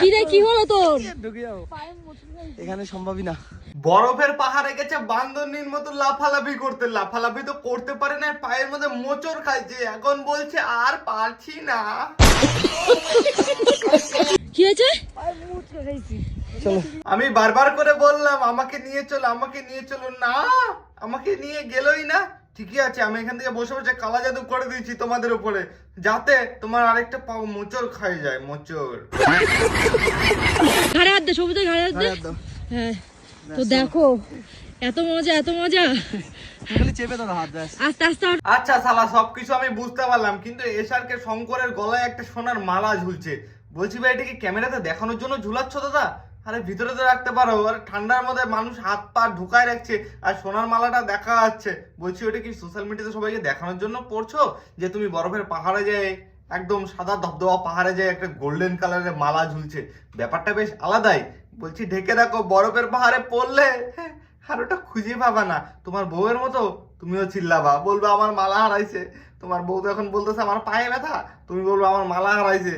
কি রে কি হলো তোর? এখানে সম্ভবই না। বরফের পাহাড়ে গেছে বান্দরনির মতো লাফালাফি করতে, লাফালাফি তো করতে পারে না, পায়ের মধ্যে মোচড় খাইছে, এখন বলছে আর পারছি না। কি হয়েছে? চলো, আমি বারবার করে বললাম আমাকে নিয়ে চলো, আমাকে নিয়ে চলো, না আমাকে নিয়ে গেলই না। ঠিকই আছে, আমি এখান থেকে বসে বসে কালা জাদু করে দিয়েছি তোমাদের উপরে, যাতে তোমার আরেকটা পাও মোচড় খাই যায়, মোচড়। ঘাড়ে হাত দে, সবুজের ঘাড়ে হাত দে। হ্যাঁ, তো দেখো এত মজা, এত মজা। চেপে দাও হাত, আস্তে আস্তে। আচ্ছা শালা, সবকিছু আমি বুঝতে পারলাম, কিন্তু এসআরকে শঙ্করের গলায় একটা সোনার মালা ঝুলছে। বলছি ভাই, এটা কি ক্যামেরাতে দেখানোর জন্য ঝুলাচ্ছ দাদা? আরে ভিতরে তো রাখতে পারো, আর ঠান্ডার মধ্যে মানুষ হাত পা ঢুকায় রাখছে, আর সোনার মালাটা দেখা যাচ্ছে। বলছি ওটা কি সোশ্যাল মিডিয়াতে সবাইকে দেখানোর জন্য পড়ছো, যে তুমি বরফের পাহাড়ে যায়, একদম সাদা ধবধবা পাহাড়ে যায় একটা গোল্ডেন কালারের মালা ঝুলছে, ব্যাপারটা বেশ আলাদাই। বলছি ঢেকে রাখো, বরফের পাহাড়ে পড়লে আর ওটা খুঁজে পাবা না। তোমার বউয়ের মতো তুমিও চিল্লাবা, বলবে আমার মালা হারাইছে। তোমার বউ তো এখন বলতেছে আমার পায়ে ব্যথা, তুমি বলবে আমার মালা হারাইছে।